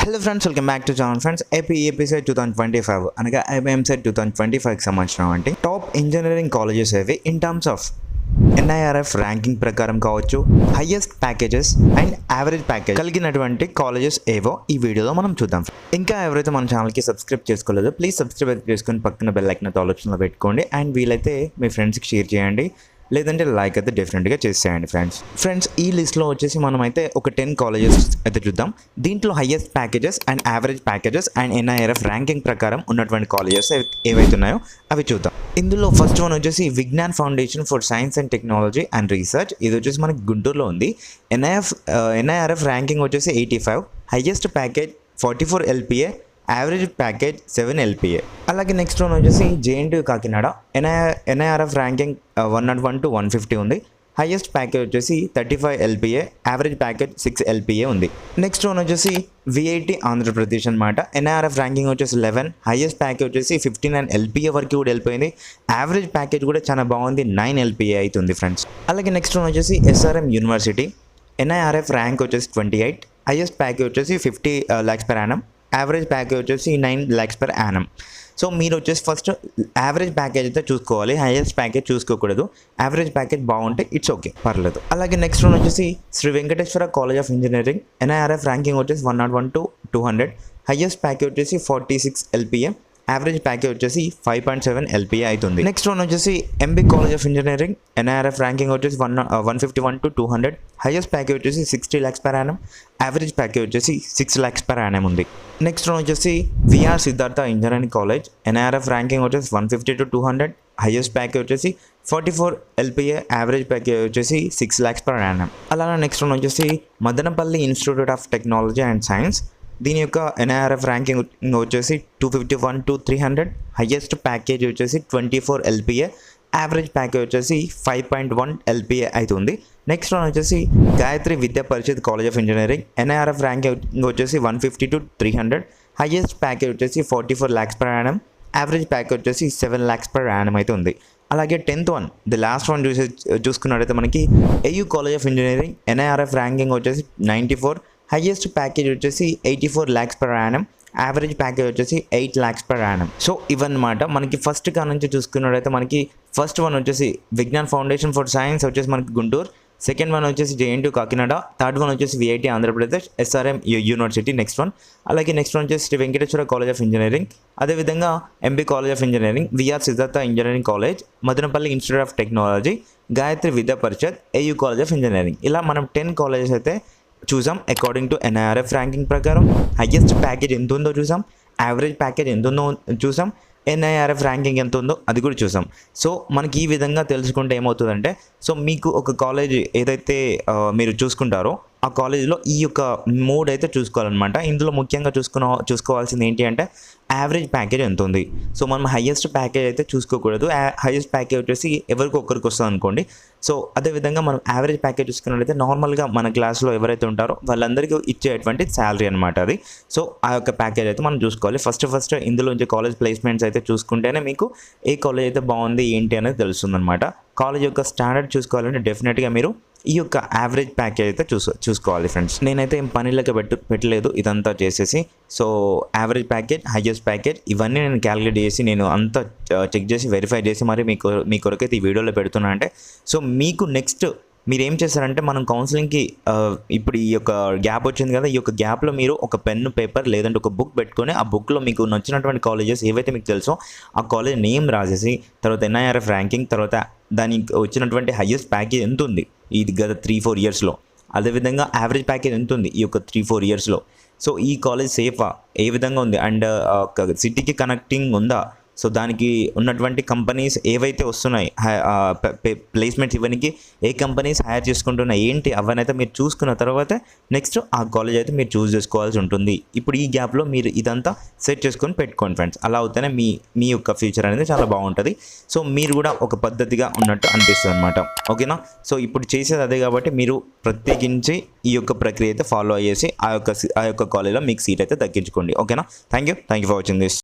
Hello friends, welcome back to channel friends. Episode 2025 అనగా ఎంసెట్ 2025కి సంబంధించిన అంటే టాప్ ఇంజనీరింగ్ కాలేజెస్ ఏవి in terms of NIRF ranking ప్రకారం కావచ్చు, highest packages and average package కలిగినటువంటి కాలేజెస్ ఏవో ఈ వీడియోలో మనం చూద్దాం. ఇంకా ఎవరైతే మన ఛానల్కి సబ్స్క్రైబ్ చేసుకోలేదో ప్లీజ్ సబ్స్క్రైబ్ చేసుకొని పక్కన బెల్ ఐకాన్ ఆలోచనలో పెట్టుకోండి అండ్ వీలైతే మీ ఫ్రెండ్స్కి షేర్ చేయండి, లేదంటే లైక్ అయితే డెఫినెట్గా చేసేయండి. ఫ్రెండ్స్ ఈ లిస్ట్లో వచ్చేసి మనం అయితే ఒక 10 కాలేజెస్ అయితే చూద్దాం. దీంట్లో highest packages and average packages and NIRF ranking ప్రకారం ఉన్నటువంటి కాలేజెస్ ఏవైతే ఉన్నాయో అవి చూద్దాం. ఇందులో ఫస్ట్ వన్ వచ్చేసి Vignan foundation for science and technology and research. ఇది వచ్చేసి మనకి గుంటూరులో ఉంది. ఎన్ఐఆర్ఎఫ్ ర్యాంకింగ్ వచ్చేసి 85, highest package 44 LPA, average package 7 LPA. అలాగే నెక్స్ట్ వన్ వచ్చేసి JNTU Kakinada. NIRF ranking 101 to 150 ఉంది. హైయెస్ట్ ప్యాకేజ్ వచ్చేసి 35 LPA, యావరేజ్ ప్యాకేజ్ 6 LPA ఉంది. నెక్స్ట్ వన్ వచ్చేసి విఐటి ఆంధ్రప్రదేశ్ అనమాట. ఎన్ఐఆర్ఎఫ్ ర్యాంకింగ్ వచ్చేసి 11, హైయెస్ట్ ప్యాకేజ్ వచ్చేసి 59 LPA వరకు కూడా వెళ్ళిపోయింది. యావరేజ్ ప్యాకేజ్ కూడా చాలా బాగుంది, 9 LPA అవుతుంది ఫ్రెండ్స్. అలాగే నెక్స్ట్ వన్ వచ్చేసి ఎస్ఆర్ఎం యూనివర్సిటీ. ఎన్ఐఆర్ఎఫ్ ర్యాంక్ వచ్చేసి 28, హైయెస్ట్ ప్యాకేజ్ వచ్చేసి 50 lakhs per annum, average package వచ్చేసి 9 lakhs per annum. సో మీరు వచ్చేసి ఫస్ట్ యావరేజ్ ప్యాకేజ్ అయితే చూసుకోవాలి, హైయెస్ట్ ప్యాకేజ్ చూసుకోకూడదు. యావరేజ్ ప్యాకేజ్ బాగుంటే ఇట్స్ ఓకే, పర్లేదు. అలాగే నెక్స్ట్ వన్ వచ్చేసి Shri Venkateswara college of engineering. NIRF ranking వచ్చేసి 101 to 200, హైయెస్ట్ ప్యాకేజ్ వచ్చేసి 46 LPA, యావరేజ్ ప్యాకేజ్ వచ్చేసి 5.7 LPA అవుతుంది. నెక్స్ట్ వన్ వచ్చేసి MB college of engineering. NIRF ranking వచ్చేసి 151 to 200, హైయెస్ట్ ప్యాకేజ్ వచ్చేసి 60 lakhs per annum, average package వచ్చేసి 6 lakhs per annum ఉంది. Next one వచ్చేసి VR Siddhartha engineering college. NIRF ranking వచ్చేసి 150 to 200, హైయెస్ట్ ప్యాకేజ్ వచ్చేసి 44 LPA, యావరేజ్ ప్యాకేజ్ వచ్చేసి 6 lakhs per annum. అలానే next one వచ్చేసి Madanapalle institute of technology and science. దీని యొక్క ఎన్ఐఆర్ఎఫ్ ర్యాంకింగ్ వచ్చేసి 251 to 300, హైయెస్ట్ ప్యాకేజ్ వచ్చేసి 24 LPA, యావరేజ్ ప్యాకేజ్ వచ్చేసి 5.1 LPA అవుతుంది. నెక్స్ట్ వన్ వచ్చేసి Gayatri Vidya Parishad college of engineering. NIRF ranking వచ్చేసి 150 to 300, హైయెస్ట్ ప్యాకేజ్ వచ్చేసి 44 lakhs per annum, average package వచ్చేసి 7 lakhs per annum అయితే ఉంది. అలాగే 10th one, the last one చూసుకున్నట్టయితే మనకి AU college of engineering. NIRF ranking వచ్చేసి 94, హైయెస్ట్ ప్యాకేజ్ వచ్చేసి 84 lakhs per annum, average package వచ్చేసి 8 lakhs per annum. సో ఇవన్నమాట మనకి ఫస్ట్ కా నుంచి చూసుకున్నట్టయితే మనకి ఫస్ట్ వన్ వచ్చేసి విజ్ఞాన్ ఫౌండేషన్ ఫర్ సైన్స్ వచ్చేసి మనకి గుంటూరు, సెకండ్ వన్ వచ్చేసి జేఎన్టీయూ కాకినాడ, థర్డ్ వన్ వచ్చేసి VIT Andhra Pradesh, SRM university next one. అలాగే నెక్స్ట్ వన్ వచ్చేసి Shri Venkateswara college of engineering, అదేవిధంగా MB college of engineering, VR Siddhartha engineering college, Madanapalle institute of technology, Gayatri Vidya Parishad, AU college of engineering. ఇలా మనం 10 colleges అయితే చూసాం. అకార్డింగ్ టు ఎన్ఐఆర్ఎఫ్ ర్యాంకింగ్ ప్రకారం highest package ఎంత ఉందో చూసాం, యావరేజ్ ప్యాకేజ్ ఎంత ఉందో చూసాం, ఎన్ఐఆర్ఎఫ్ ర్యాంకింగ్ ఎంత ఉందో అది కూడా చూసాం. సో మనకి ఈ విధంగా తెలుసుకుంటే ఏమవుతుందంటే, సో మీకు ఒక కాలేజ్ ఏదైతే మీరు చూసుకుంటారో ఆ కాలేజీలో ఈ యొక్క 3 అయితే చూసుకోవాలన్నమాట. ఇందులో ముఖ్యంగా చూసుకోవాల్సింది ఏంటి అంటే యావరేజ్ ప్యాకేజ్ ఎంత ఉంది. సో మనం హైయెస్ట్ ప్యాకేజ్ అయితే చూసుకోకూడదు. హైయెస్ట్ ప్యాకేజ్ వచ్చేసి ఎవరికి ఒక్కరికి వస్తుంది అనుకోండి. సో అదేవిధంగా మనం యావరేజ్ ప్యాకేజ్ చూసుకున్నట్లయితే నార్మల్గా మన క్లాస్లో ఎవరైతే ఉంటారో వాళ్ళందరికీ ఇచ్చేటువంటి శాలరీ అనమాట అది. సో ఆ యొక్క ప్యాకేజ్ అయితే మనం చూసుకోవాలి. ఫస్ట్ ఇందులోంచి కాలేజ్ ప్లేస్మెంట్స్ అయితే చూసుకుంటేనే మీకు ఏ కాలేజ్ అయితే బాగుంది ఏంటి అనేది తెలుస్తుంది అనమాట. కాలేజ్ యొక్క స్టాండర్డ్ చూసుకోవాలంటే డెఫినెట్గా మీరు ఈ యొక్క యావరేజ్ ప్యాకేజ్ అయితే చూసుకోవాలి ఫ్రెండ్స్. నేనైతే ఏం పనిలోకి పెట్టలేదు ఇదంతా చేసేసి. So average package, highest package ఇవన్నీ నేను క్యాలిక్యులేట్ చేసి నేను అంతా చెక్ చేసి వెరిఫై చేసి మరి మీ కొరకైతే ఈ వీడియోలో పెడుతున్నా. అంటే సో మీకు నెక్స్ట్ మీరు ఏం చేస్తారంటే మనం కౌన్సిలింగ్కి ఇప్పుడు ఈ యొక్క గ్యాప్ వచ్చింది కదా, ఈ యొక్క గ్యాప్లో మీరు ఒక పెన్ను పేపర్ లేదంటే ఒక బుక్ పెట్టుకొని ఆ బుక్లో మీకు నచ్చినటువంటి కాలేజెస్ ఏవైతే మీకు తెలుసో ఆ కాలేజ్ నేమ్ రాసేసి, తర్వాత ఎన్ఐఆర్ఎఫ్ ర్యాంకింగ్, తర్వాత దానికి వచ్చినటువంటి హైయెస్ట్ ప్యాకేజ్ ఎంత ఉంది ఇది గత 3-4 yearsలో, అదేవిధంగా యావరేజ్ ప్యాకేజ్ ఎంత ఉంది ఈ యొక్క 3-4 yearsలో. సో ఈ కాలేజ్ సేఫా, ఏ విధంగా ఉంది అండ్ సిటీకి కనెక్టింగ్ ఉందా, సో దానికి ఉన్నటువంటి కంపెనీస్ ఏవైతే వస్తున్నాయి ప్లేస్మెంట్స్ ఇవ్వడానికి ఏ కంపెనీస్ హైర్ చేసుకుంటున్నాయి ఏంటి అవన్నైతే మీరు చూసుకున్న తర్వాత నెక్స్ట్ ఆ కాలేజ్ అయితే మీరు చూస్ చేసుకోవాల్సి ఉంటుంది. ఇప్పుడు ఈ గ్యాప్లో మీరు ఇదంతా సెట్ చేసుకొని పెట్టుకోండి ఫ్రెండ్స్. అలా అవుతేనే మీ యొక్క ఫ్యూచర్ అనేది చాలా బాగుంటుంది. సో మీరు కూడా ఒక పద్ధతిగా ఉన్నట్టు అనిపిస్తుంది అనమాట. ఓకేనా? సో ఇప్పుడు చేసేది అదే కాబట్టి మీరు ప్రత్యేకించి ఈ యొక్క ప్రక్రియ అయితే ఫాలో అయ్యేసి ఆ యొక్క కాలేజ్లో మీకు సీట్ అయితే దక్కించుకోండి. ఓకేనా? Thank you for watching this.